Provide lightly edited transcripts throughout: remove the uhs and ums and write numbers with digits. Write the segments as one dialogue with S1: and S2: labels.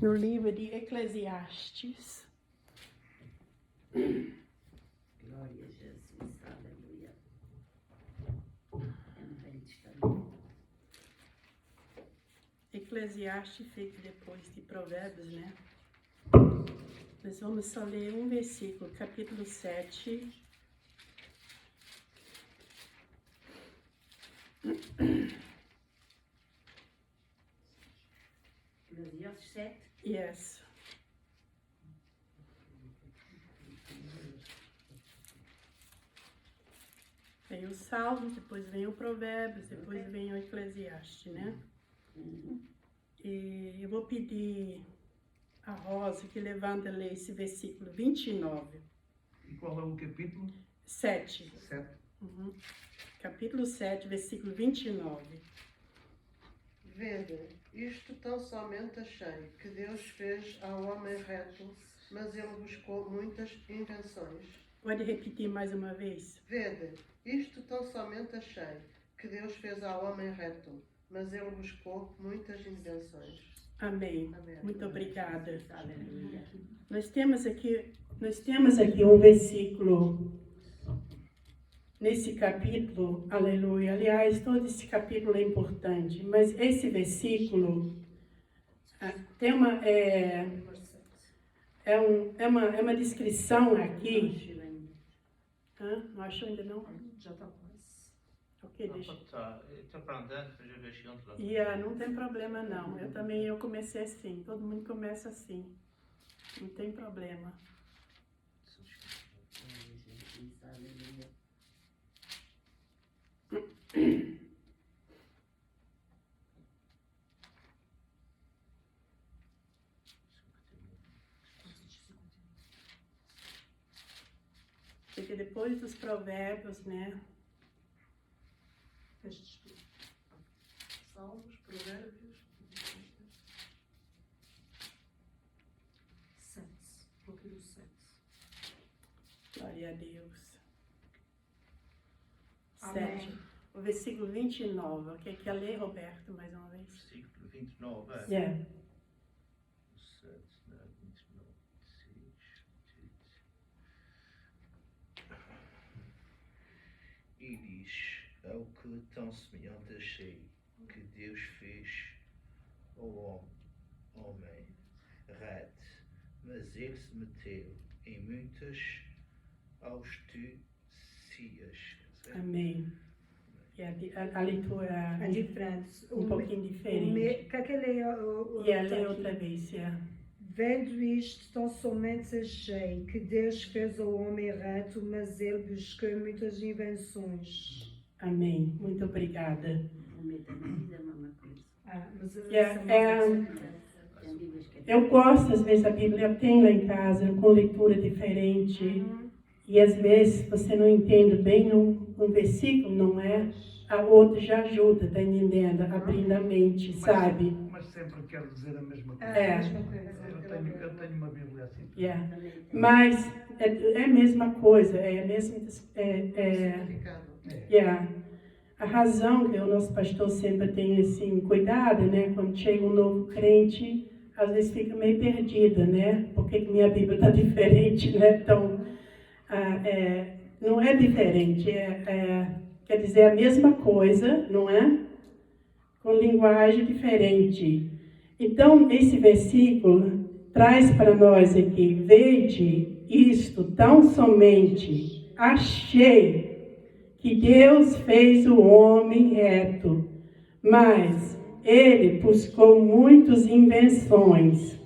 S1: no livro de Eclesiastes.
S2: Glória a Jesus, aleluia. É no Velho Testamento.
S1: Eclesiastes fica depois de Provérbios, né? Nós vamos só ler um versículo, capítulo 7.
S2: Eclesiastes 7.
S1: Yes. Vem o Salmos, depois vem o Provérbios, depois vem o Eclesiastes, né? E eu vou pedir a Rosa que levanta a ler esse versículo 29.
S3: E qual é o capítulo?
S1: 7.
S3: 7.
S1: Capítulo 7, versículo 29.
S4: Vede, isto tão somente achei, que Deus fez ao homem reto, mas ele buscou muitas invenções.
S1: Pode repetir mais uma vez?
S4: Vede, isto tão somente achei, que Deus fez ao homem reto, mas ele buscou muitas invenções.
S1: Amém.
S4: Amém.
S1: Muito obrigada.
S2: Aleluia.
S1: Nós temos aqui um versículo nesse capítulo, aleluia. Aliás, todo esse capítulo é importante, mas esse versículo tem uma descrição aqui. Não achou ainda não?
S5: Já está quase.
S1: Ok, deixa.
S6: Está para andando, mas eu vejo outro lado.
S1: Não tem problema não. Eu comecei assim. Todo mundo começa assim. Não tem problema.
S2: Jesus, aleluia.
S1: Porque depois dos provérbios, né?
S5: Salmos, Provérbios. 7. Capítulo 7.
S1: Glória a Deus.
S5: Amém.
S1: 7. O versículo 29. Ok, quer ler, Roberto, mais uma vez?
S6: Versículo 29.
S1: Yeah.
S6: 7, 29, 6. E diz: ao que tão semelhante achei que Deus fez ao homem reto, mas ele se meteu em muitas astúcias.
S1: Amém. A leitura
S7: É diferente.
S1: pouquinho diferente.
S7: Que aquele
S1: Lê outra vez,
S7: Vendo isto, tão somente achei que Deus fez o homem reto, mas ele buscou muitas invenções.
S1: Amém. Muito obrigada.
S2: O meu também diz a mesma coisa.
S7: Mas
S2: Tem Bíblias que
S1: Eu gosto, às vezes, a Bíblia eu tenho lá em casa, com leitura diferente. E às vezes você não entende bem um versículo, não é? A outra já ajuda, tá entendendo? Abrindo a mente, sabe?
S3: Mas sempre quero dizer a mesma coisa.
S1: É.
S3: Eu tenho uma Bíblia assim.
S1: Mas é a mesma coisa, é a mesma.
S4: Significado.
S1: A razão que o nosso pastor sempre tem assim, cuidado, né? Quando chega um novo crente, às vezes fica meio perdida, né? Por que minha Bíblia está diferente, né? Então, não é diferente, quer dizer a mesma coisa, não é? Com linguagem diferente. Então, esse versículo traz para nós aqui: vede isto tão somente achei que Deus fez o homem reto, mas ele buscou muitas invenções.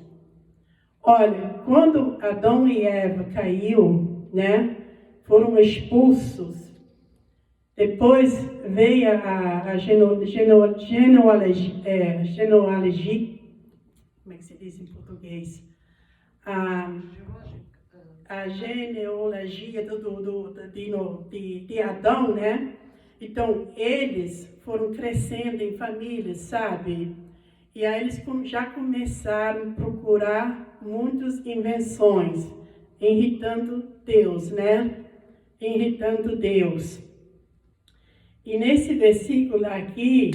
S1: Olha, quando Adão e Eva caiu, né, foram expulsos, depois veio a genealogia, como é que se diz em português? A genealogia de Adão, né? Então, eles foram crescendo em famílias, sabe? E aí eles já começaram a procurar muitas invenções, irritando Deus, né? Irritando Deus. E nesse versículo aqui,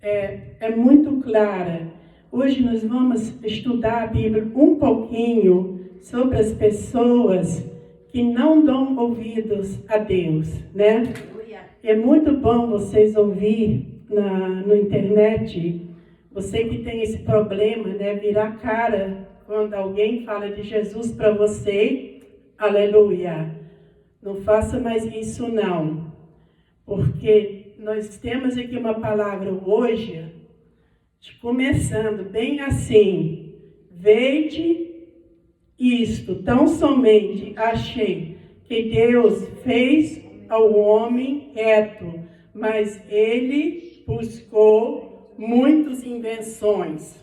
S1: é muito clara, Hoje nós vamos estudar a Bíblia um pouquinho sobre as pessoas que não dão ouvidos a Deus, né?
S2: Aleluia.
S1: É muito bom vocês ouvir na internet, você que tem esse problema, né? Virar cara quando alguém fala de Jesus para você, aleluia. Não faça mais isso não, porque nós temos aqui uma palavra hoje, começando bem assim: vede isto, tão somente achei que Deus fez ao homem reto, mas ele buscou muitas invenções.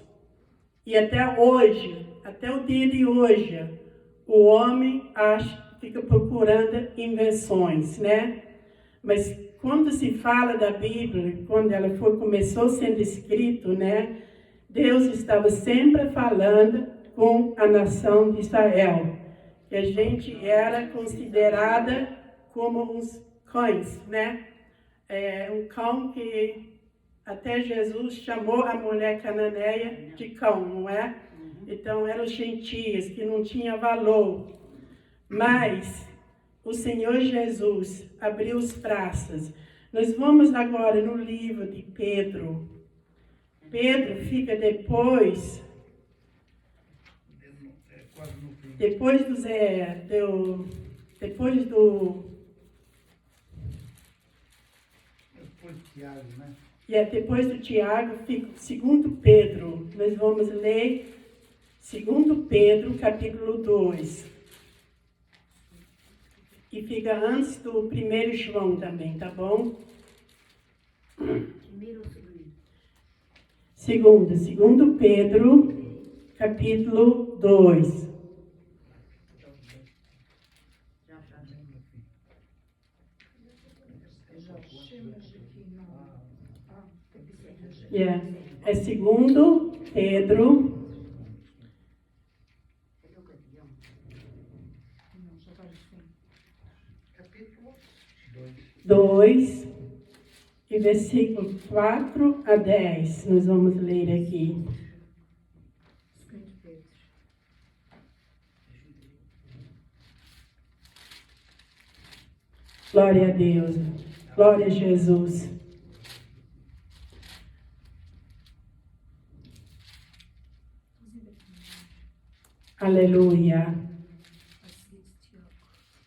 S1: E até hoje, até o dia de hoje, o homem fica procurando invenções, né? Mas quando se fala da Bíblia, quando ela começou sendo escrito, né? Deus estava sempre falando com a nação de Israel, que a gente era considerada como uns cães, né? Um cão que até Jesus chamou a mulher cananeia de cão, não é? Então eram gentios que não tinham valor. Mas o Senhor Jesus abriu os braços. Nós vamos agora no livro de Pedro. Pedro fica depois
S3: É quase no fim.
S1: depois
S3: Depois de Tiago, né?
S1: depois do Tiago, fica 2 Pedro. Nós vamos ler 2 Pedro, capítulo 2. E fica antes do 1 João também, tá bom?
S2: Primeiro ou segundo?
S1: 2 Pedro, capítulo 2.
S2: Já.
S1: É 2 Pedro,
S4: Capítulo
S1: 2, e versículo 4 a 10. Nós vamos ler aqui. Glória a Deus. Glória a Jesus. Aleluia.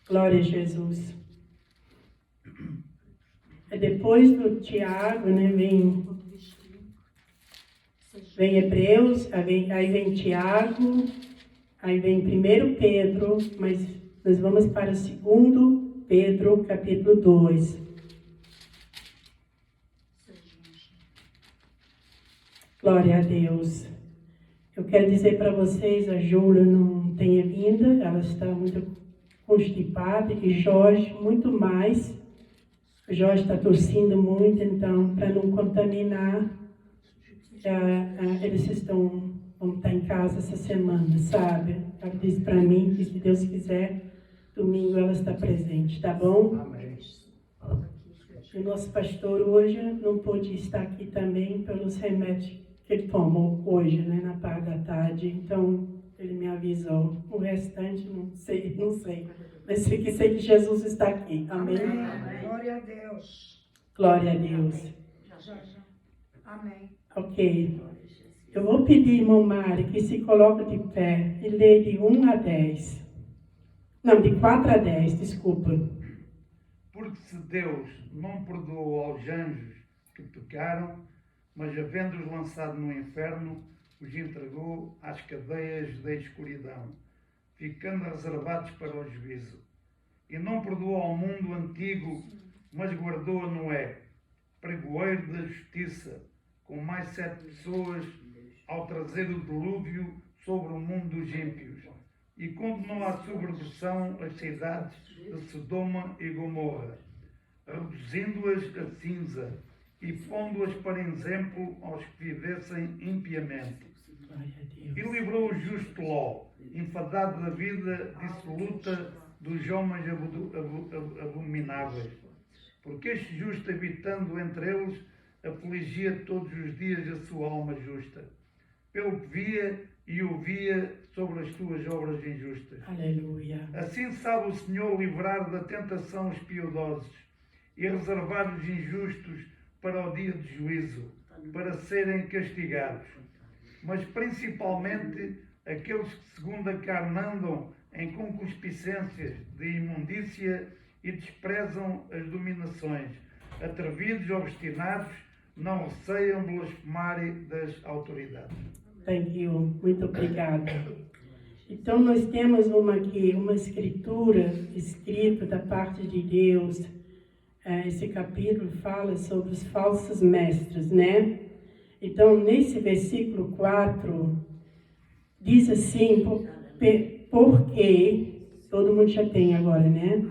S1: Glória a Jesus. Depois do Tiago, né, vem Hebreus, aí vem Tiago, aí vem 1 Pedro, mas nós vamos para 2 Pedro, capítulo 2. Glória a Deus. Eu quero dizer para vocês, a Júlia não tenha vindo, ela está muito constipada, e Jorge muito mais. O Jorge está tossindo muito, então, para não contaminar, eles vão estar em casa essa semana, sabe? Ela disse para mim que, se Deus quiser, domingo ela está presente, tá bom?
S3: Amém.
S1: O nosso pastor hoje não pôde estar aqui também pelos remédios que ele tomou hoje, né, na parte da tarde. Então, ele me avisou. O restante, não sei. Mas sei que Jesus está aqui. Amém?
S7: Amém. Glória a Deus.
S1: Glória a Deus.
S7: Já. Amém.
S1: Ok. Eu vou pedir, irmão Mário, que se coloque de pé e lê de 1 a 10. Não, de 4 a 10, desculpa.
S3: Porque se Deus não perdoou aos anjos que pecaram, mas havendo-os lançado no inferno, os entregou às cadeias da escuridão, ficando reservados para o juízo. E não perdoou ao mundo antigo, mas guardou a Noé, pregoeiro da justiça, com mais 7 pessoas, ao trazer o dilúvio sobre o mundo dos ímpios. E condenou à subversão as cidades de Sodoma e Gomorra, reduzindo-as a cinza e pondo-as para exemplo aos que vivessem impiamente.
S1: Glória a
S3: E
S1: Deus.
S3: livrou o justo Ló, enfadado da vida dissoluta dos homens abomináveis. Porque este justo, habitando entre eles, afligia todos os dias a sua alma justa. pelo que via e ouvia sobre as tuas obras injustas.
S1: Aleluia.
S3: Assim sabe o Senhor livrar da tentação os piedosos e reservar os injustos para o dia de juízo, para serem castigados. Mas principalmente aqueles que segundo a carne andam em concupiscências de imundícia e desprezam as dominações, atrevidos e obstinados, não receiam blasfemarem das autoridades.
S1: Thank you. Muito obrigada. Então, nós temos aqui uma escritura escrita da parte de Deus. Esse capítulo fala sobre os falsos mestres, né? Então, nesse versículo 4, diz assim, porque, todo mundo já tem agora, né?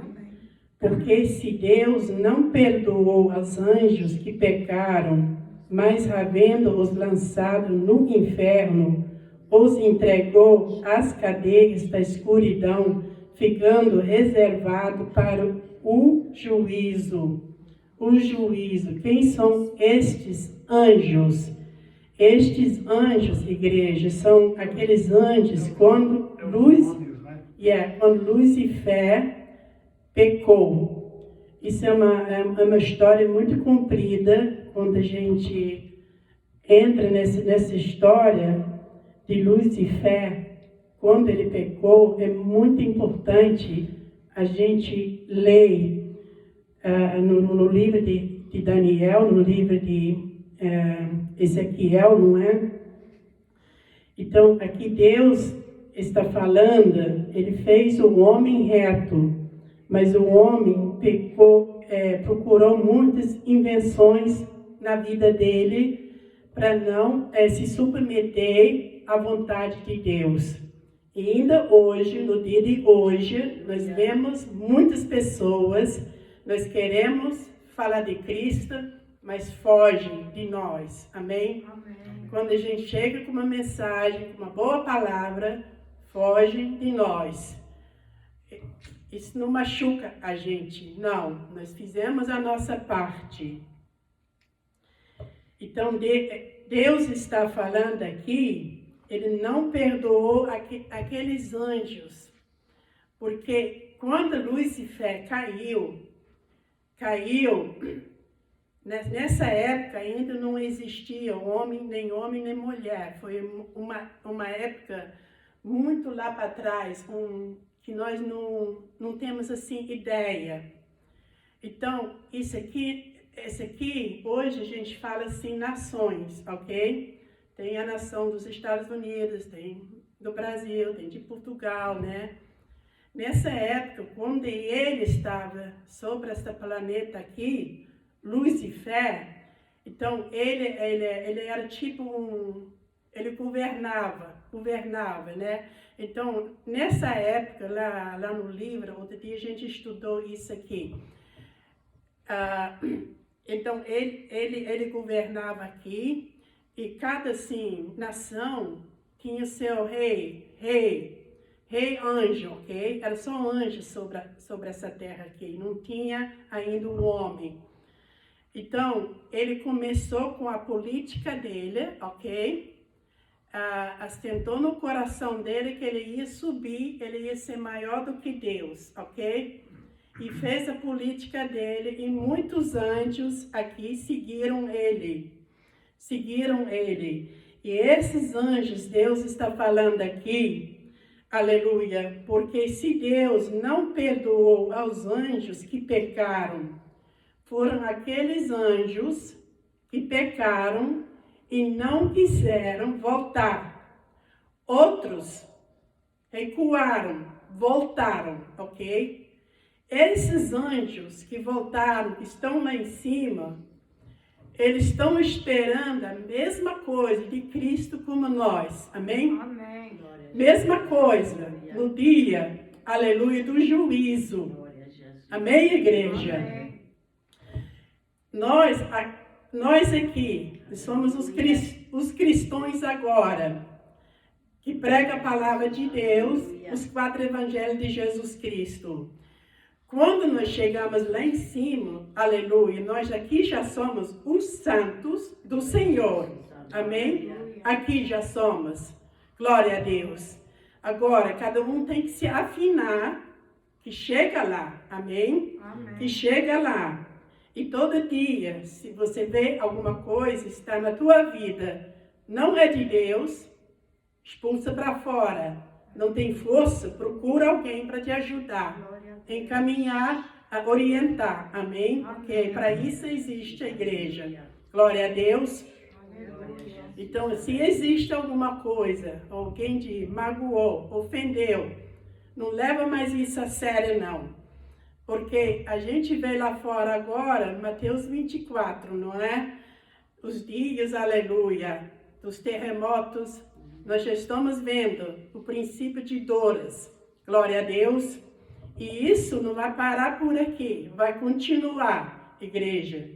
S1: Porque se Deus não perdoou aos anjos que pecaram, mas havendo-os lançado no inferno, os entregou às cadeias da escuridão, ficando reservado para o juízo. O juízo. Quem são estes anjos? Estes anjos, igreja, são aqueles anjos quando Lucifer pecou. Isso é uma história muito comprida. Quando a gente entra nessa história de Lucifer, quando ele pecou, é muito importante a gente ler no livro de Daniel, no livro de Ezequiel, não é? Então, aqui Deus está falando, ele fez o homem reto, mas o homem pecou, procurou muitas invenções na vida dele para não se submeter à vontade de Deus. E ainda hoje, no dia de hoje, nós vemos muitas pessoas, nós queremos falar de Cristo, mas fogem de nós. Amém?
S5: Amém.
S1: Quando a gente chega com uma mensagem, com uma boa palavra, fogem de nós. Isso não machuca a gente, não. Nós fizemos a nossa parte. Então, Deus está falando aqui, ele não perdoou aqueles anjos. Porque quando Lucifer caiu, nessa época ainda não existia homem nem mulher. Foi uma época muito lá para trás, que nós não temos assim ideia. Então, esse aqui, hoje a gente fala assim, nações, ok? Tem a nação dos Estados Unidos, tem do Brasil, tem de Portugal, né? Nessa época, quando ele estava sobre esse planeta aqui, Lucifer, então ele era tipo ele governava, né? Então, nessa época, lá no livro, outro dia a gente estudou isso aqui. Então, ele governava aqui, e cada, assim, nação tinha seu rei anjo, ok? Era só anjo sobre essa terra aqui, não tinha ainda um homem. Então, ele começou com a política dele, ok? Astentou no coração dele que ele ia subir, ele ia ser maior do que Deus, ok? E fez a política dele, e muitos anjos aqui seguiram ele. E esses anjos, Deus está falando aqui, aleluia, porque se Deus não perdoou aos anjos que pecaram, foram aqueles anjos que pecaram e não quiseram voltar. Outros recuaram, voltaram, ok? Esses anjos que voltaram, que estão lá em cima, eles estão esperando a mesma coisa de Cristo como nós. Amém?
S5: Amém.
S1: Mesma coisa no dia, aleluia, do juízo. Amém, igreja?
S5: Amém.
S1: Nós aqui, somos os cristãos agora, que pregam a palavra de Deus, os 4 evangelhos de Jesus Cristo. Quando nós chegamos lá em cima, aleluia, nós aqui já somos os santos do Senhor. Amém? Aqui já somos. Glória a Deus. Agora, cada um tem que se afinar, que chega lá. Amém? Que chega lá. E todo dia, se você vê alguma coisa está na tua vida, não é de Deus, expulsa para fora. Não tem força, procura alguém para te ajudar, encaminhar, a orientar. Amém? Porque para isso existe a igreja. Glória a Deus. Então, se existe alguma coisa, alguém te magoou, ofendeu, não leva mais isso a sério, não. Porque a gente vê lá fora agora, Mateus 24, não é? Os dias, aleluia, dos terremotos, nós já estamos vendo o princípio de dores. Glória a Deus. E isso não vai parar por aqui, vai continuar, igreja.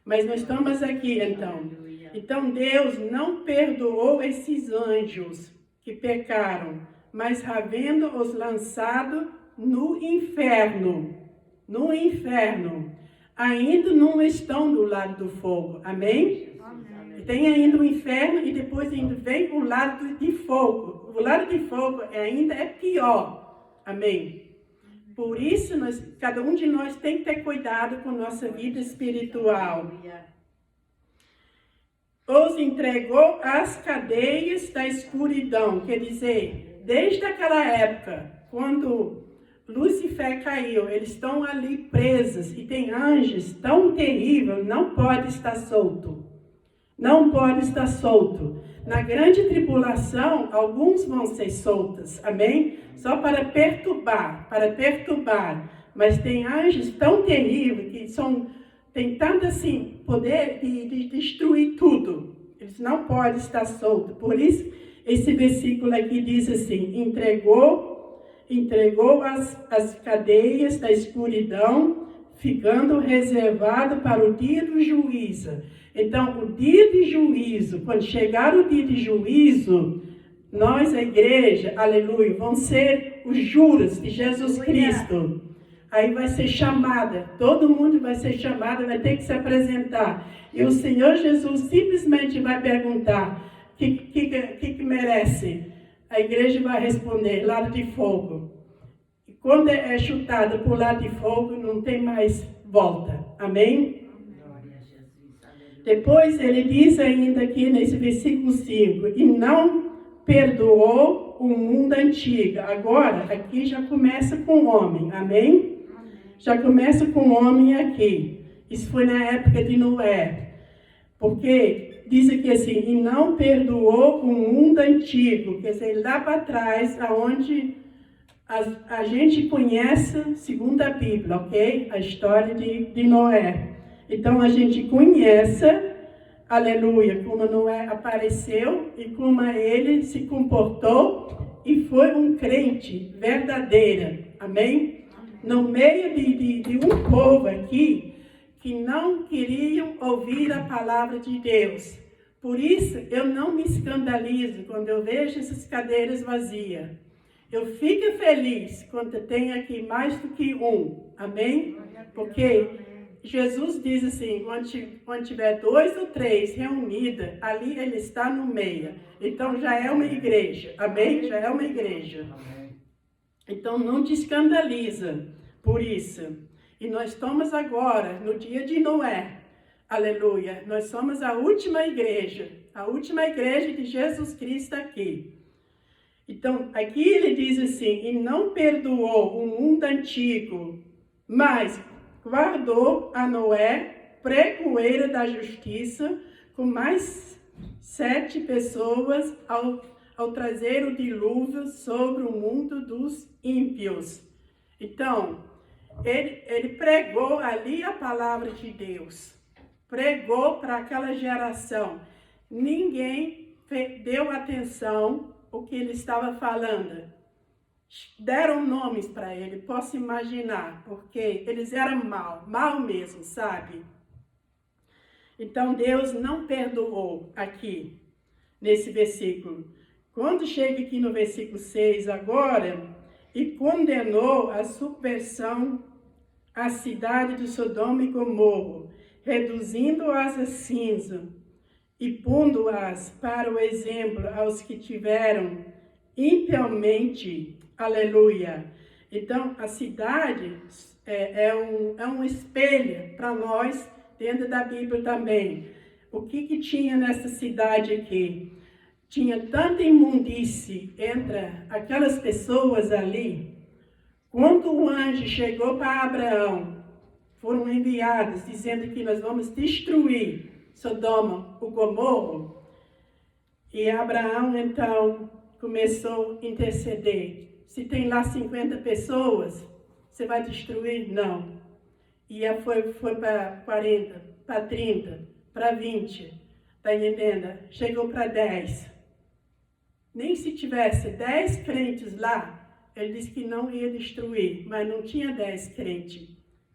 S1: Mas nós estamos aqui, então. Então, Deus não perdoou esses anjos que pecaram, mas havendo-os lançado no inferno. No inferno. Ainda não estão do lado do fogo. Amém? Tem ainda o inferno e depois ainda vem o lado de fogo. O lado de fogo ainda é pior. Amém? Por isso, cada um de nós tem que ter cuidado com nossa vida espiritual. Os entregou às cadeias da escuridão. Quer dizer, desde aquela época, quando Lúcifer caiu, eles estão ali presos e tem anjos tão terríveis, não pode estar solto. Não pode estar solto. Na grande tribulação, alguns vão ser soltos, amém? Só para perturbar. Mas tem anjos tão terríveis que tem tanto assim, poder de destruir tudo. Eles não podem estar soltos. Por isso, esse versículo aqui diz assim, entregou as cadeias da escuridão, ficando reservado para o dia do juízo. Então, o dia de juízo, quando chegar o dia de juízo, nós, a igreja, aleluia, vamos ser os juros de Jesus Cristo. Aí vai ser chamada, todo mundo vai ser chamado, vai ter que se apresentar. E o Senhor Jesus simplesmente vai perguntar, o que merece? A igreja vai responder, lado de fogo. E quando é chutada por lado de fogo, não tem mais volta. Amém? Depois ele diz ainda aqui nesse versículo 5, e não perdoou o mundo antigo. Agora, aqui já começa com o homem, amém? Já começa com o homem aqui. Isso foi na época de Noé. Porque diz aqui assim, e não perdoou o mundo antigo. Quer dizer, lá para trás, aonde a gente conhece, segundo a Bíblia, ok? A história de Noé. Então, a gente conhece, aleluia, como Noé apareceu e como ele se comportou e foi um crente verdadeiro, amém? No meio de um povo aqui que não queriam ouvir a palavra de Deus. Por isso, eu não me escandalizo quando eu vejo essas cadeiras vazias. Eu fico feliz quando tem aqui mais do que um, amém? Porque Jesus diz assim, quando tiver 2 ou 3 reunidos, ali ele está no meio. Então já é uma igreja, amém? Já é uma igreja. Então não te escandaliza por isso. E nós estamos agora no dia de Noé, aleluia. Nós somos a última igreja de Jesus Cristo aqui. Então aqui ele diz assim, e não perdoou o mundo antigo, mas guardou a Noé, pregoeiro da justiça, com mais 7 pessoas ao trazer o dilúvio sobre o mundo dos ímpios. Então, ele pregou ali a palavra de Deus. Pregou para aquela geração. Ninguém deu atenção ao que ele estava falando. Deram nomes para ele, posso imaginar, porque eles eram mal mesmo, sabe? Então Deus não perdoou aqui, nesse versículo. Quando chega aqui no versículo 6 agora, e condenou a subversão à cidade de Sodoma e Gomorra, reduzindo-as a cinza, e pondo-as para o exemplo aos que tiveram impiamente. Aleluia. Então, a cidade é um espelho para nós dentro da Bíblia também. O que tinha nessa cidade aqui? Tinha tanta imundície entre aquelas pessoas ali. Quando o anjo chegou para Abraão, foram enviados dizendo que nós vamos destruir Sodoma, o Gomorra. E Abraão, então, começou a interceder. Se tem lá 50 pessoas, você vai destruir? Não. E foi para 40, para 30, para 20. Está entendendo? Chegou para 10. Nem se tivesse 10 crentes lá, ele disse que não ia destruir, mas não tinha 10 crentes.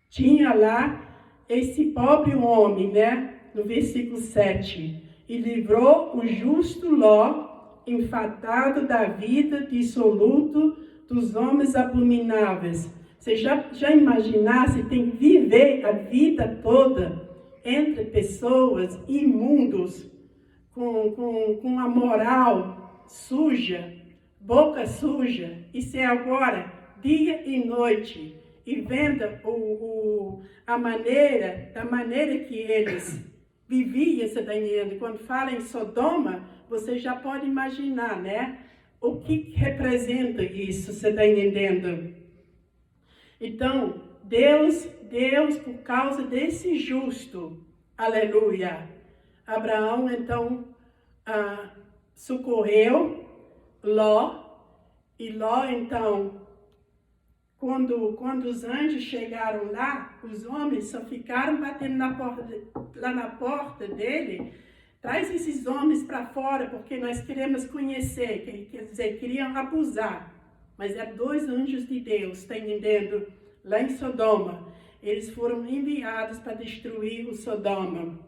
S1: Tinha lá esse pobre homem, né? No versículo 7. E livrou o justo Ló, enfadado da vida dissoluto dos homens abomináveis. Você já imaginasse, tem que viver a vida toda entre pessoas imundos, com a moral suja, boca suja, e ser agora dia e noite, e venda da maneira que eles viviam, você está entendendo? Quando fala em Sodoma, você já pode imaginar, né? O que representa isso, você está entendendo? Então, Deus, por causa desse justo, aleluia, Abraão, então, socorreu Ló, e Ló, então, quando os anjos chegaram lá, os homens só ficaram batendo lá na porta dele. Traz esses homens para fora, porque nós queremos conhecer, quer dizer, queriam abusar. Mas é 2 anjos de Deus, está entendendo? Lá em Sodoma, eles foram enviados para destruir o Sodoma.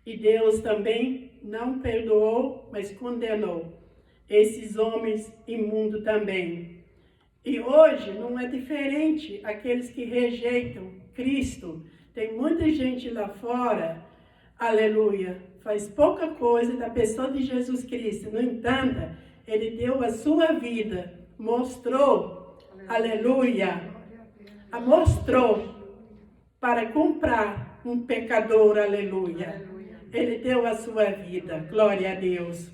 S1: E Deus também não perdoou, mas condenou esses homens imundos também. E hoje não é diferente aqueles que rejeitam Cristo. Tem muita gente lá fora, aleluia, faz pouca coisa da pessoa de Jesus Cristo. No entanto, ele deu a sua vida, mostrou, aleluia, mostrou para comprar um pecador, aleluia. Ele deu a sua vida, glória a Deus.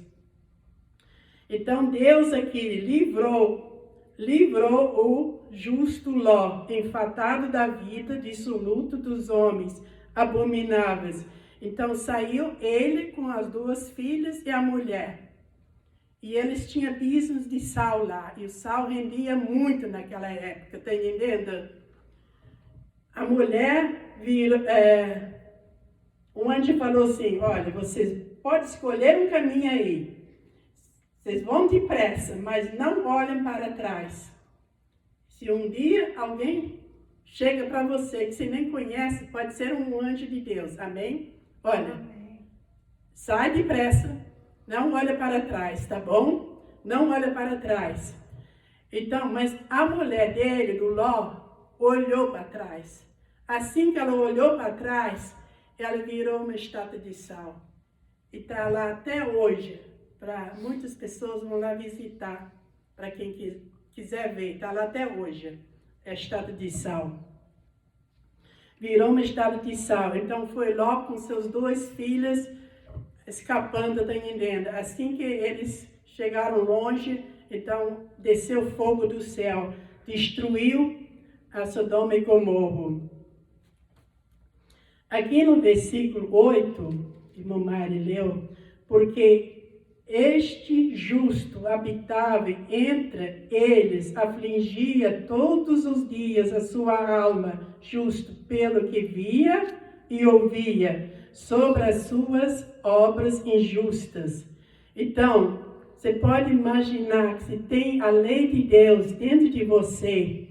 S1: Então Deus aqui livrou o justo Ló, enfadado da vida, dissoluto dos homens abomináveis. Então saiu ele com as 2 filhas e a mulher. E eles tinham business de sal lá, e o sal rendia muito naquela época, tá entendendo? A mulher o anjo falou assim: olha, vocês podem escolher um caminho aí. Vocês vão depressa, mas não olhem para trás. Se um dia alguém chega para você que você nem conhece, pode ser um anjo de Deus. Amém? Olha, sai depressa, não olha para trás, tá bom? Não olha para trás. Então, mas a mulher dele, do Ló, olhou para trás. Assim que ela olhou para trás, ela virou uma estátua de sal. E está lá até hoje. Para muitas pessoas vão lá visitar, para quem quiser ver, está lá até hoje, a estátua de sal. Virou uma estátua de sal. Então foi Ló com seus 2 filhas escapando, tá entendendo? Assim que eles chegaram longe, então desceu fogo do céu, destruiu a Sodoma e Gomorra. Aqui no versículo 8, que Momari leu, porque este justo habitava entre eles, afligia todos os dias a sua alma, justo pelo que via e ouvia, sobre as suas obras injustas. Então, você pode imaginar que se tem a lei de Deus dentro de você,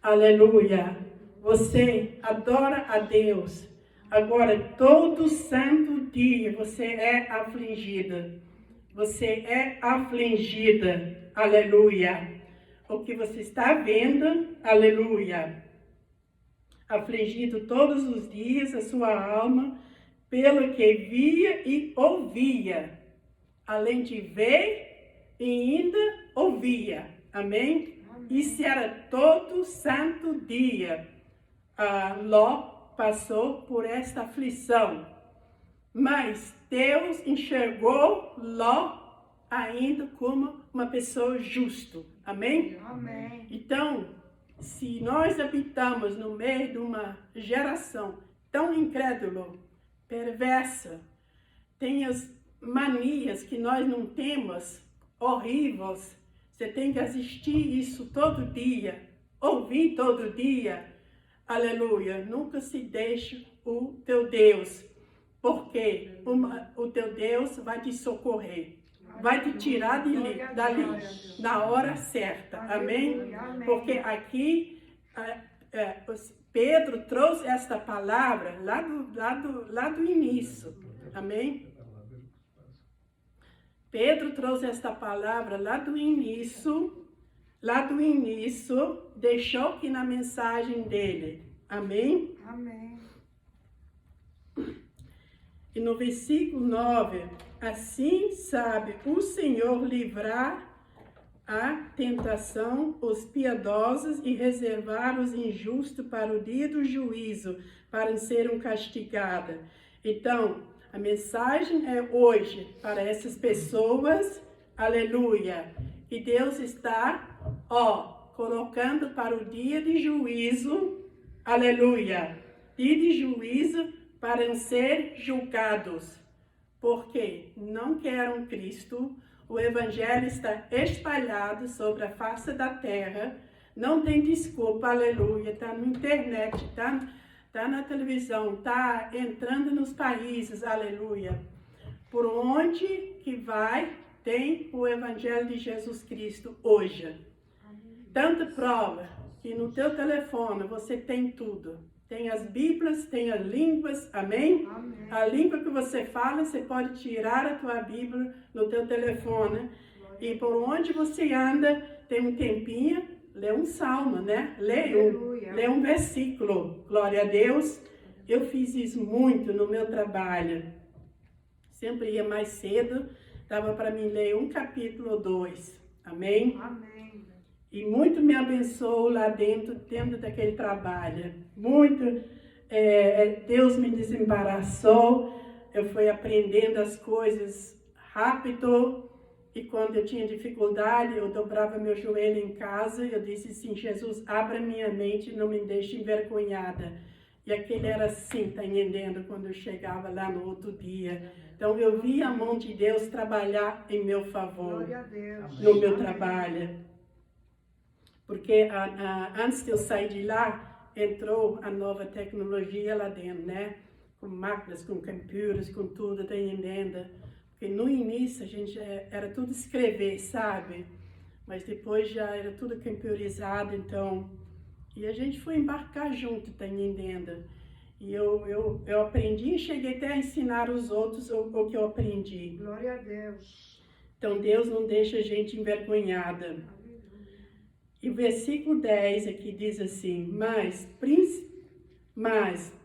S1: aleluia, você adora a Deus. Agora, todo santo dia você é afligida. Você é afligida, aleluia. O que você está vendo, aleluia. Afligido todos os dias a sua alma, pelo que via e ouvia, além de ver e ainda ouvia. Amém? Isso era todo santo dia. Ló passou por esta aflição, mas Deus enxergou Ló ainda como uma pessoa justa. Amém?
S7: Amém.
S1: Então, se nós habitamos no meio de uma geração tão incrédula, perversa, tem as manias que nós não temos, horríveis, você tem que assistir isso todo dia, ouvir todo dia, aleluia, nunca se deixe o teu Deus, porque o teu Deus vai te socorrer. Vai te tirar dali na hora certa. Amém? Porque aqui Pedro trouxe esta palavra lá do início. Amém? Pedro trouxe esta palavra lá do início, deixou aqui na mensagem dele. Amém?
S7: Amém.
S1: E no versículo 9, assim sabe o Senhor livrar a tentação, os piedosos, e reservar os injustos para o dia do juízo, para serem castigados. Então, a mensagem é hoje para essas pessoas, aleluia, que Deus está, colocando para o dia de juízo, aleluia, dia de juízo, para ser julgados, porque não querem Cristo. O Evangelho está espalhado sobre a face da terra, não tem desculpa, aleluia, está na internet, está na televisão, está entrando nos países, aleluia. Por onde que vai, tem o Evangelho de Jesus Cristo hoje. Tanta prova que no teu telefone você tem tudo. Tem as Bíblias, tem as línguas, amém?
S7: Amém.
S1: A língua que você fala, você pode tirar a tua Bíblia no teu telefone. E por onde você anda, tem um tempinho, lê um salmo, né? Lê um versículo. Glória a Deus. Eu fiz isso muito no meu trabalho. Sempre ia mais cedo, dava para mim ler um capítulo ou 2. Amém?
S7: Amém.
S1: E muito me abençoou lá dentro daquele trabalho. Muito, Deus me desembaraçou, eu fui aprendendo as coisas rápido, e quando eu tinha dificuldade, eu dobrava meu joelho em casa, e eu disse assim, Jesus, abra minha mente, não me deixe envergonhada. E aquele era assim, tá entendendo, quando eu chegava lá no outro dia. Então, eu vi a mão de Deus trabalhar em meu favor,
S7: Glória a Deus.
S1: no meu trabalho. Porque antes de eu sair de lá, entrou a nova tecnologia lá dentro, né? Com máquinas, com computadores, com tudo, tá entendendo? Porque no início a gente era tudo escrever, sabe? Mas depois já era tudo computerizado, então... E a gente foi embarcar junto, tá entendendo? E eu aprendi e cheguei até a ensinar os outros o que eu aprendi.
S7: Glória a Deus.
S1: Então Deus não deixa a gente envergonhada. E o versículo 10 aqui diz assim, mas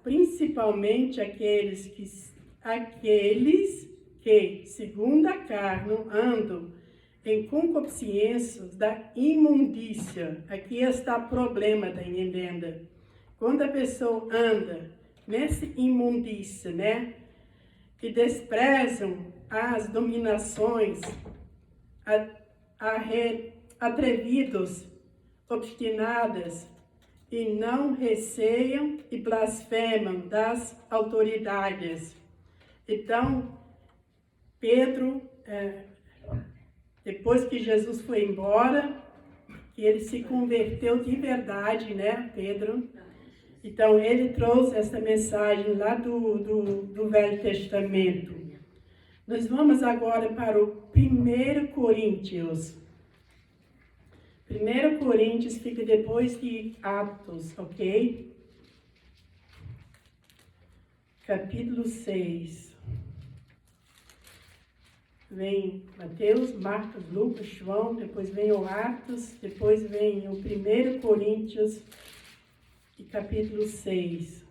S1: principalmente aqueles que, segundo a carne, andam em concupiscências da imundícia. Aqui está o problema, tá entendendo? Quando a pessoa anda nessa imundícia, né? Que desprezam as dominações, atrevidos, obstinadas, e não receiam e blasfemam das autoridades. Então, Pedro, depois que Jesus foi embora, que ele se converteu de verdade, né, Pedro? Então, ele trouxe essa mensagem lá do Velho Testamento. Nós vamos agora para o 1 Coríntios. 1 Coríntios fica depois de Atos, ok? Capítulo 6. Vem Mateus, Marcos, Lucas, João, depois vem o Atos, depois vem o 1 Coríntios e capítulo 6.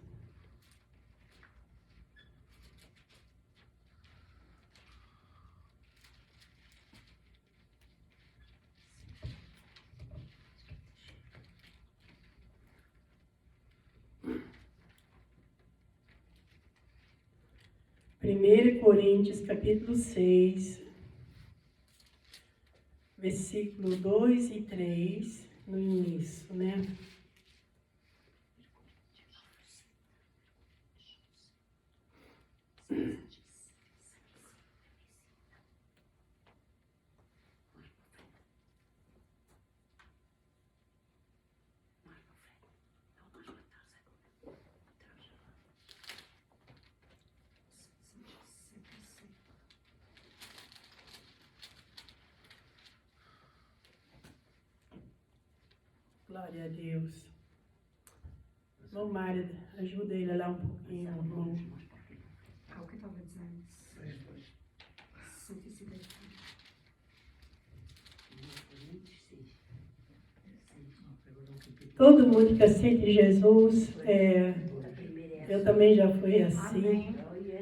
S1: 1 Coríntios, capítulo 6, versículo 2 e 3, no início, né? Glória a Deus. Bom, Mário, ajuda ele lá um pouquinho, irmão.
S7: Ah, o que estava dizendo? 170.
S1: Todo mundo que aceita Jesus, eu também já fui assim,
S7: Amém.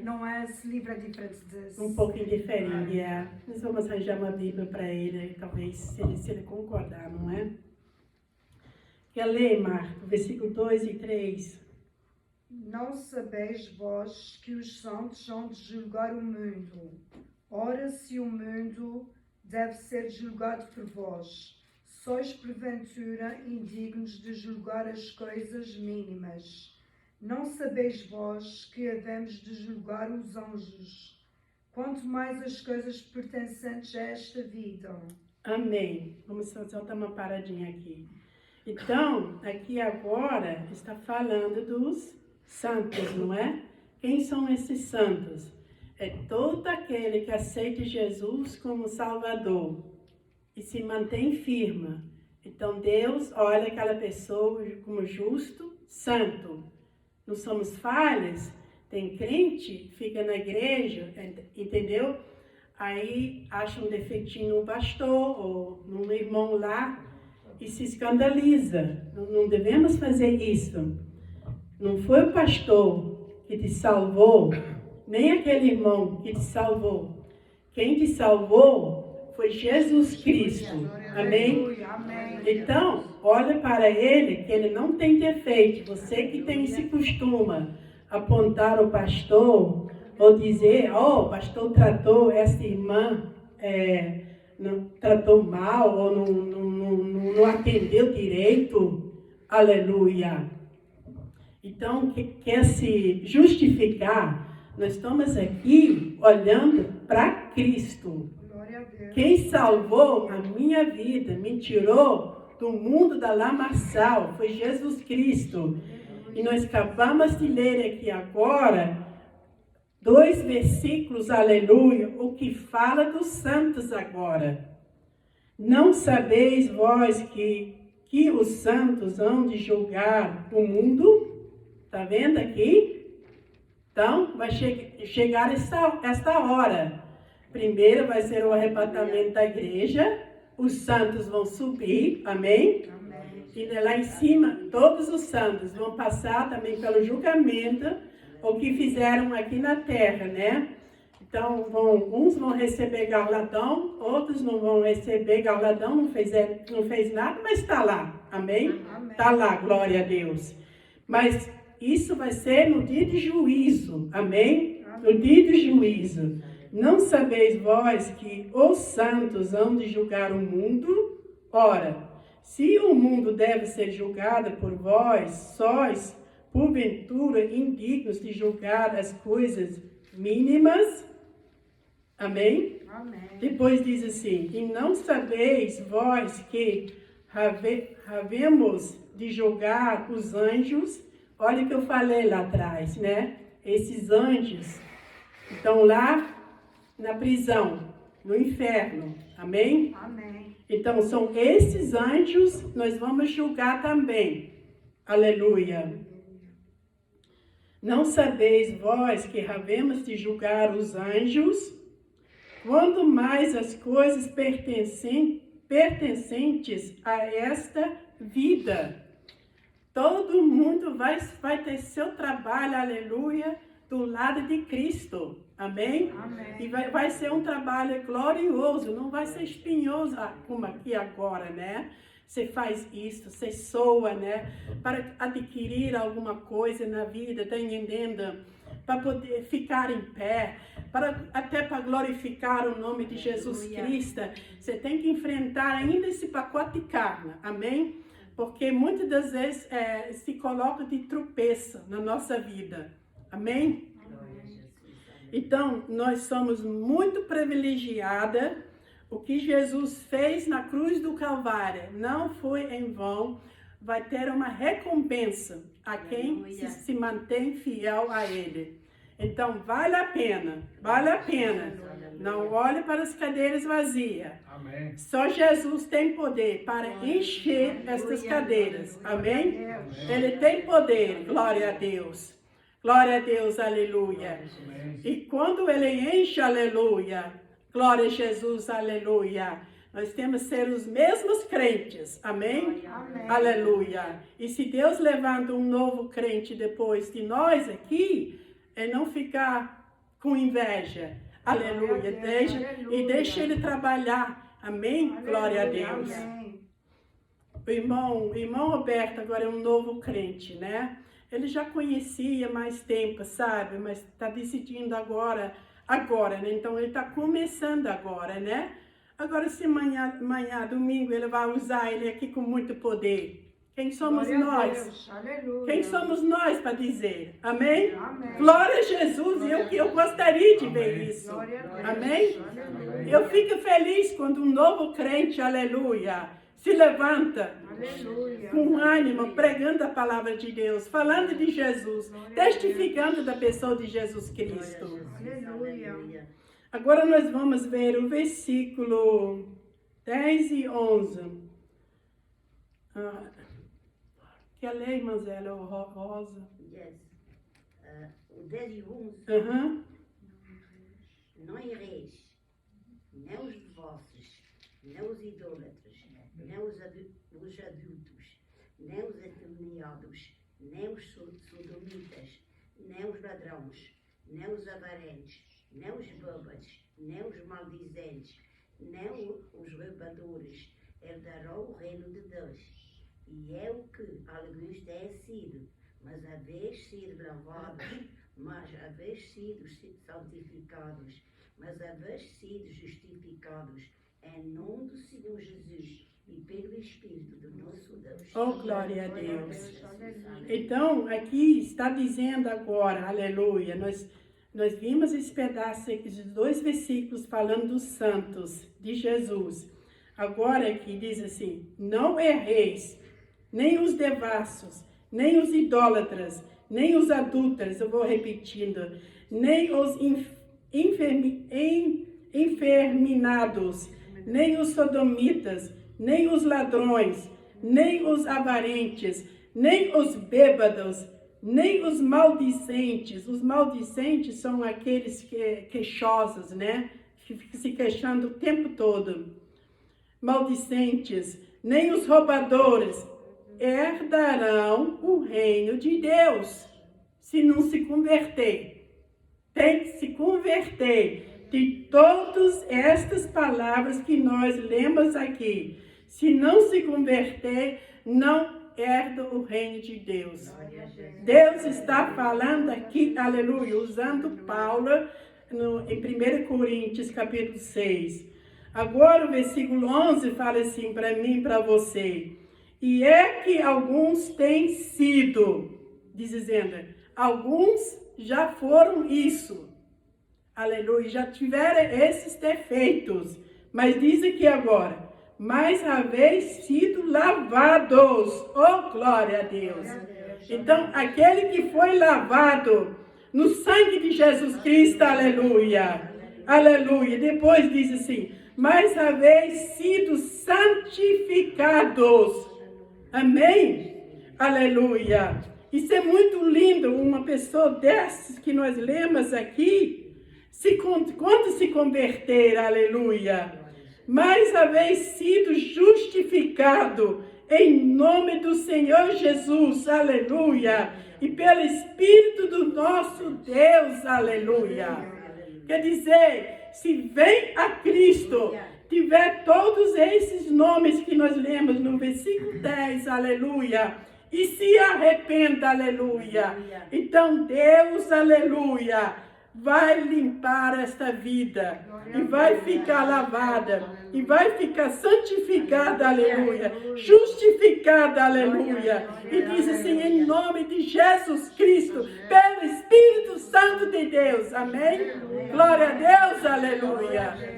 S7: Não é esse livro é diferente desse.
S1: um pouquinho diferente. Nós vamos arranjar uma Bíblia para ele, talvez, se ele concordar, não é? Quer ler, Marco, versículo 2 e 3?
S7: Não sabeis vós que os santos hão de julgar o mundo? Ora, se o mundo deve ser julgado por vós, sois porventura indignos de julgar as coisas mínimas. Não sabeis vós que havemos de julgar os anjos, quanto mais as coisas pertencentes a esta vida.
S1: Amém. Vamos só dar uma paradinha aqui. Então, aqui agora está falando dos santos, não é? Quem são esses santos? É todo aquele que aceita Jesus como Salvador e se mantém firme. Então, Deus olha aquela pessoa como justo, santo. Não somos falhas. Tem crente, fica na igreja, entendeu? Aí acha um defeitinho no pastor ou num irmão lá e se escandaliza. Não devemos fazer isso. Não foi o pastor que te salvou, nem aquele irmão que te salvou. Quem te salvou foi Jesus Cristo. Amém?
S7: Amém.
S1: Então, olha para ele, que ele não tem defeito. Você que tem esse costume apontar o pastor ou dizer, o pastor tratou essa irmã, não tratou mal ou não atendeu direito. Aleluia. Então, quer se justificar, nós estamos aqui olhando para Cristo.
S7: Glória a Deus.
S1: Quem salvou a minha vida, me tirou do mundo da lamaçal, foi Jesus Cristo. E nós acabamos de ler aqui agora 2 versículos, aleluia, o que fala dos santos agora. Não sabeis vós que os santos hão de julgar o mundo? Está vendo aqui? Então, vai chegar esta hora. Primeiro vai ser o arrebatamento da igreja, os santos vão subir, amém?
S7: Amém.
S1: E lá em cima, todos os santos vão passar também pelo julgamento, o que fizeram aqui na terra, né? Então, uns vão receber galardão, outros não vão receber galardão, não fez nada, mas está lá, amém? Está lá, glória a Deus. Mas isso vai ser no dia de juízo, amém? No dia de juízo. Não sabeis vós que os santos hão de julgar o mundo? Ora, se o mundo deve ser julgado por vós, sois, porventura, indignos de julgar as coisas mínimas? Amém?
S7: Amém.
S1: Depois diz assim, e não sabeis vós que havemos de julgar os anjos? Olha o que eu falei lá atrás, né? Esses anjos estão lá na prisão, no inferno. Amém?
S7: Amém.
S1: Então, são esses anjos nós vamos julgar também. Aleluia. Não sabeis vós que havemos de julgar os anjos? Quando mais as coisas pertencentes a esta vida. Todo mundo vai ter seu trabalho, aleluia, do lado de Cristo. Amém?
S7: Amém.
S1: E vai ser um trabalho glorioso, não vai ser espinhoso, como aqui agora, né? Você faz isso, você soa, né? Para adquirir alguma coisa na vida, tá entendendo? para poder ficar em pé, até para glorificar o nome de Jesus Cristo, você tem que enfrentar ainda esse pacote de carne, amém? Porque muitas das vezes se coloca de tropeço na nossa vida, amém? Então, nós somos muito privilegiadas. O que Jesus fez na cruz do Calvário não foi em vão. Vai ter uma recompensa a quem se mantém fiel a Ele. Então, vale a pena, vale a pena. Não olhe para as cadeiras vazias.
S3: Amém.
S1: Só Jesus tem poder para encher estas cadeiras. Amém? Ele tem poder, glória a Deus. Glória a Deus, aleluia. E quando Ele enche, aleluia, glória a Jesus, aleluia. Nós temos que ser os mesmos crentes, amém?
S7: Amém.
S1: Aleluia. E se Deus levanta um novo crente depois de nós aqui, é não ficar com inveja, aleluia. E deixa Ele trabalhar, amém? Glória a Deus.
S7: Amém.
S1: O irmão Roberto agora é um novo crente, né? Ele já conhecia mais tempo, sabe? Mas está decidindo agora, né? Então ele está começando agora, né? Agora se amanhã, domingo, ele vai usar ele aqui com muito poder. Quem somos
S7: Glória a
S1: nós?
S7: Deus. Aleluia.
S1: Quem somos nós para dizer? Amém?
S7: Amém.
S1: Glória a Jesus. E eu gostaria de ver isso.
S7: Glória a Deus.
S1: Amém?
S7: Aleluia.
S1: Eu fico feliz quando um novo crente, aleluia, se levanta
S7: Aleluia.
S1: com ânimo, pregando a palavra de Deus, falando de Jesus, testificando da pessoa de Jesus Cristo.
S7: Aleluia.
S1: Agora nós vamos ver o versículo 10 e 11. Quer ler, irmãzela, Rosa?
S2: Yes. O 10 e 11.
S1: Aham.
S2: Não erreis, nem os vossos, nem os idólatras, nem os adultos, nem os efeminados, nem os sodomitas, nem os ladrões, nem os avarentos, nem os bêbados, nem os maldizentes, nem os roubadores herdarão o reino de Deus. E é o que alguns têm sido, mas haveis sido lavados, mas haveis sido santificados, mas haveis sido justificados em nome do Senhor Jesus e pelo Espírito do nosso Deus.
S1: Oh, glória a Deus.
S7: Aleluia.
S1: Então, aqui está dizendo agora, aleluia, nós vimos esse pedaço aqui, de 2 versículos falando dos santos, de Jesus. Agora aqui diz assim, não erreis, nem os devassos, nem os idólatras, nem os adúlteros, eu vou repetindo, nem os enferminados, nem os sodomitas, nem os ladrões, nem os avarentes, nem os bêbados, nem os maldicentes. Os maldicentes são aqueles queixosos, né? Que ficam se queixando o tempo todo. Maldicentes, nem os roubadores herdarão o reino de Deus. Se não se converter, tem que se converter de todas estas palavras que nós lemos aqui. Se não se converter, não herda o reino de Deus. Deus está falando aqui, aleluia, usando Paulo em 1 Coríntios capítulo 6. Agora o versículo 11 fala assim para mim e para você. E é que alguns têm sido, dizendo, alguns já foram isso. Aleluia, já tiveram esses defeitos. Mas diz aqui agora, mas haveis sido lavados. Oh, glória a Deus. Então, aquele que foi lavado no sangue de Jesus Cristo, aleluia. Aleluia. Depois diz assim, mas haveis sido santificados. Amém? Aleluia. Isso é muito lindo, uma pessoa dessas que nós lemos aqui, quando se converter, aleluia, mas haveis sido justificado em nome do Senhor Jesus, aleluia, e pelo Espírito do nosso Deus, aleluia. Quer dizer, se vem a Cristo, tiver todos esses nomes que nós lemos no versículo 10, aleluia, e se arrependa, aleluia. Então Deus, aleluia, vai limpar esta vida e vai ficar lavada e vai ficar santificada, aleluia, justificada, aleluia. E diz assim, em nome de Jesus Cristo, pelo Espírito Santo de Deus, amém? Glória a Deus, aleluia.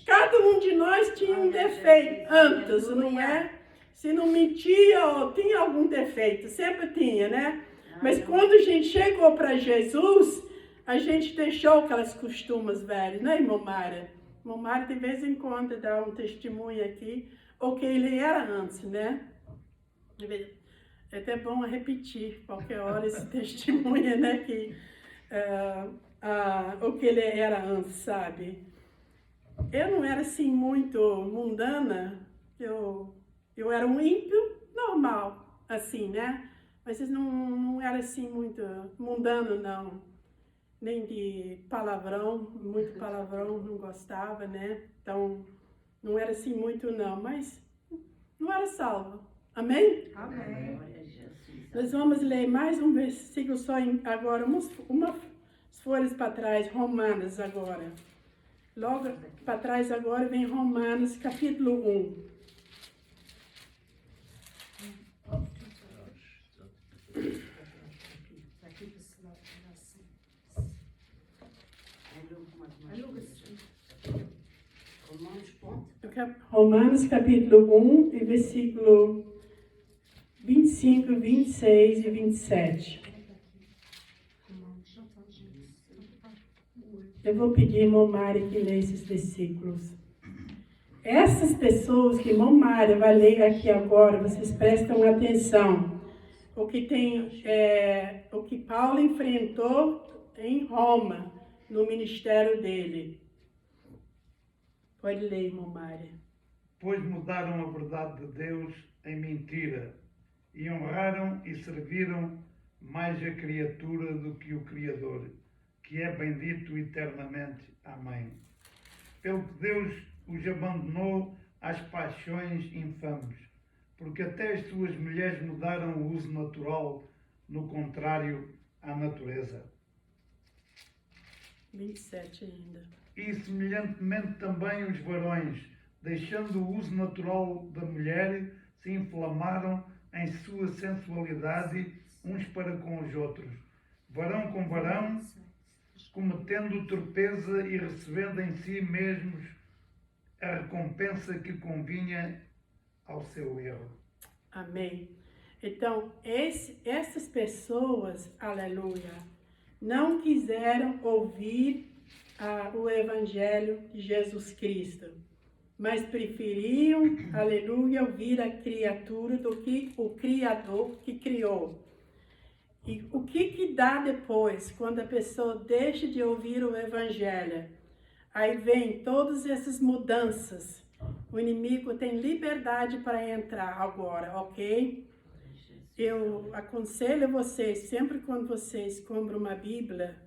S1: Cada um de nós tinha um defeito antes, não é? Se não mentia ou tinha algum defeito, sempre tinha, né? Mas quando a gente chegou para Jesus, a gente deixou aquelas costumes velhas, né, irmã Mara? Irmã Mara de vez em quando dá um testemunho aqui, o que ele era antes, né? É até bom repetir qualquer hora esse testemunho, né? Que, o que ele era antes, sabe? Eu não era assim muito mundana, eu era um ímpio normal, assim, né? Mas não era assim muito mundano, não. Nem de palavrão, muito palavrão, não gostava, né? Então, não era assim muito, não. Mas não era salvo. Amém?
S7: Amém.
S2: Glória a Jesus.
S1: Nós vamos ler mais um versículo só agora, umas folhas para trás, Romanos agora. Logo para trás agora vem Romanos, capítulo 1. Romanos capítulo 1, e versículo 25, 26 e 27. Eu vou pedir, irmão Mário, que leia esses versículos. Essas pessoas que irmão Mário vai ler aqui agora, vocês prestam atenção. O que Paulo enfrentou em Roma, no ministério dele. Pode ler, irmão Mário.
S3: Pois mudaram a verdade de Deus em mentira e honraram e serviram mais a criatura do que o Criador, que é bendito eternamente. Amém. Pelo que Deus os abandonou às paixões infames, porque até as suas mulheres mudaram o uso natural, no contrário à natureza.
S1: 27 ainda.
S3: E semelhantemente também os varões, deixando o uso natural da mulher, se inflamaram em sua sensualidade uns para com os outros, varão com varão, cometendo torpeza e recebendo em si mesmos a recompensa que convinha ao seu erro.
S1: Amém. Então, essas pessoas, aleluia, não quiseram ouvir o Evangelho de Jesus Cristo, mas preferiam, aleluia, ouvir a criatura do que o Criador que criou. E o que dá depois, quando a pessoa deixa de ouvir o Evangelho? Aí vem todas essas mudanças. O inimigo tem liberdade para entrar agora, ok? Eu aconselho vocês, sempre quando vocês compram uma Bíblia,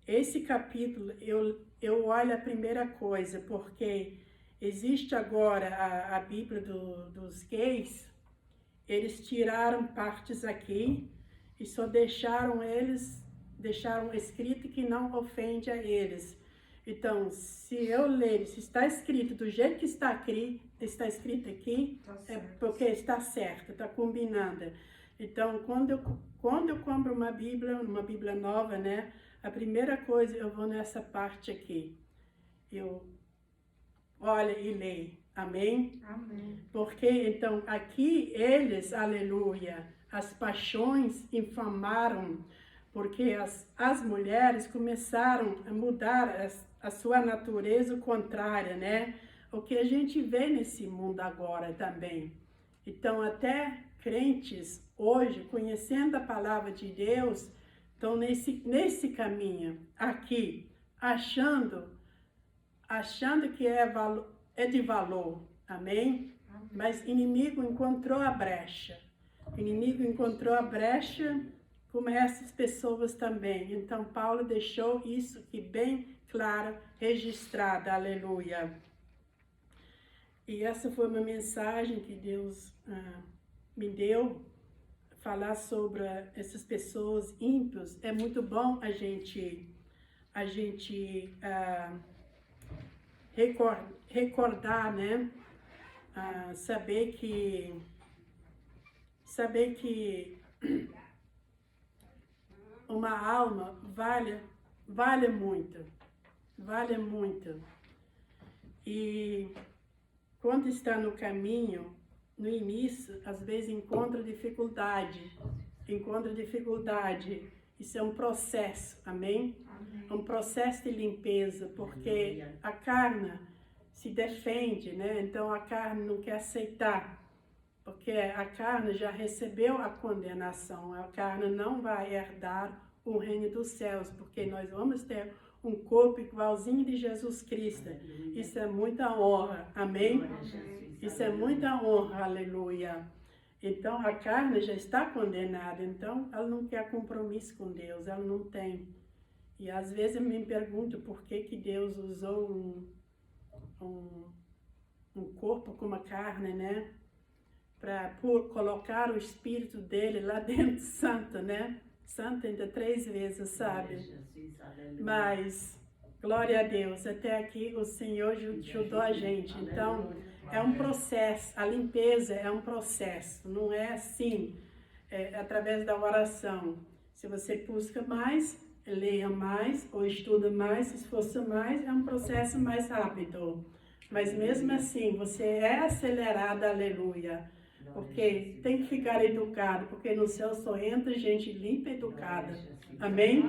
S1: esse capítulo, eu olho a primeira coisa, porque existe agora a Bíblia dos gays, eles tiraram partes aqui e só deixaram escrito que não ofende a eles. Então, se eu ler, se está escrito do jeito que está escrito aqui, é porque está certo, está combinando. Então, quando eu compro uma Bíblia nova, né? A primeira coisa, eu vou nessa parte aqui. Eu olho e leio. Amém?
S7: Amém.
S1: Porque, então, aqui eles, aleluia, as paixões inflamaram, porque as mulheres começaram a mudar a sua natureza contrária, né? O que a gente vê nesse mundo agora também. Então, até crentes hoje, conhecendo a palavra de Deus, estão nesse caminho aqui, achando que é de valor, amém? Mas o inimigo encontrou a brecha. O inimigo encontrou a brecha, como essas pessoas também. Então, Paulo deixou isso aqui bem claro, registrado, aleluia. E essa foi uma mensagem que Deus me deu. falar sobre essas pessoas ímpias, é muito bom a gente recordar, né? Saber que uma alma vale muito. E quando está no caminho, no início, às vezes encontra dificuldade. Isso é um processo, amém? É um processo de limpeza, porque a carne se defende, né? Então a carne não quer aceitar, porque a carne já recebeu a condenação. A carne não vai herdar o reino dos céus, porque nós vamos ter um corpo igualzinho de Jesus Cristo. Isso é muita honra, amém? Isso é muita honra, aleluia. Então a carne já está condenada, então ela não quer compromisso com Deus, ela não tem. E às vezes eu me pergunto por que Deus usou um corpo como a carne, né? Para colocar o Espírito dele lá dentro santo, né? Santo ainda 3 vezes, sabe? Mas, glória a Deus, até aqui o Senhor ajudou a gente. Então, é um processo, a limpeza é um processo, não é assim, através da oração. Se você busca mais, leia mais, ou estuda mais, se esforça mais, é um processo mais rápido. Mas mesmo assim, você é acelerado, aleluia. Porque tem que ficar educado, porque no céu só entra gente limpa e educada. Amém?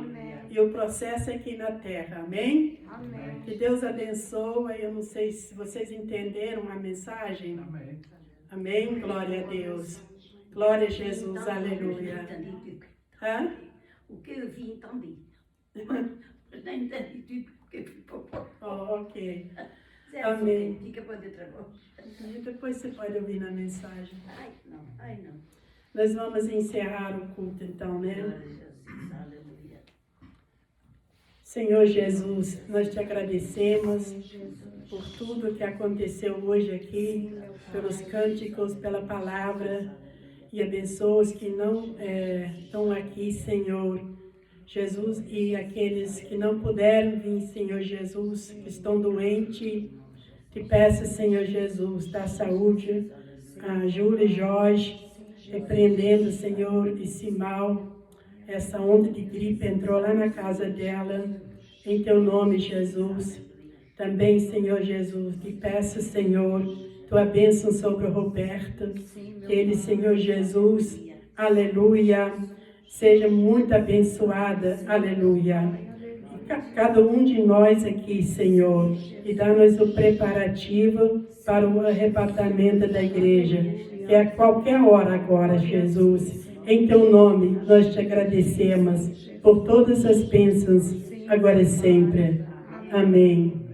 S1: E o processo é aqui na terra. Amém?
S7: Amém.
S1: Que Deus abençoe. Eu não sei se vocês entenderam a mensagem.
S3: Amém.
S1: Amém? Glória a Deus. Glória a Jesus. Aleluia. Hã?
S2: O que eu vi, entendi. Mas não entendi tudo porque ficou pouco.
S1: Oh, ok.
S2: Amém. Fica para outra voz.
S1: E depois você pode ouvir na mensagem.
S2: Ai não.
S1: Nós vamos encerrar o culto então, né?
S2: Glória a Jesus, aleluia.
S1: Senhor Jesus, nós te agradecemos por tudo que aconteceu hoje aqui, pelos cânticos, pela palavra, e abençoa os que não estão aqui, Senhor Jesus, e aqueles que não puderam vir, Senhor Jesus, que estão doentes. Te peço, Senhor Jesus, dá saúde a Júlia e Jorge, repreendendo, Senhor, esse mal, essa onda de gripe entrou lá na casa dela, em teu nome, Jesus. Também, Senhor Jesus, te peço, Senhor, tua bênção sobre o Roberto, que ele, Senhor Jesus, aleluia, seja muito abençoada, aleluia. Cada um de nós aqui, Senhor, e dá-nos o preparativo para o arrebatamento da igreja, que é a qualquer hora agora, Jesus. Em teu nome, nós te agradecemos por todas as bênçãos, agora e sempre. Amém.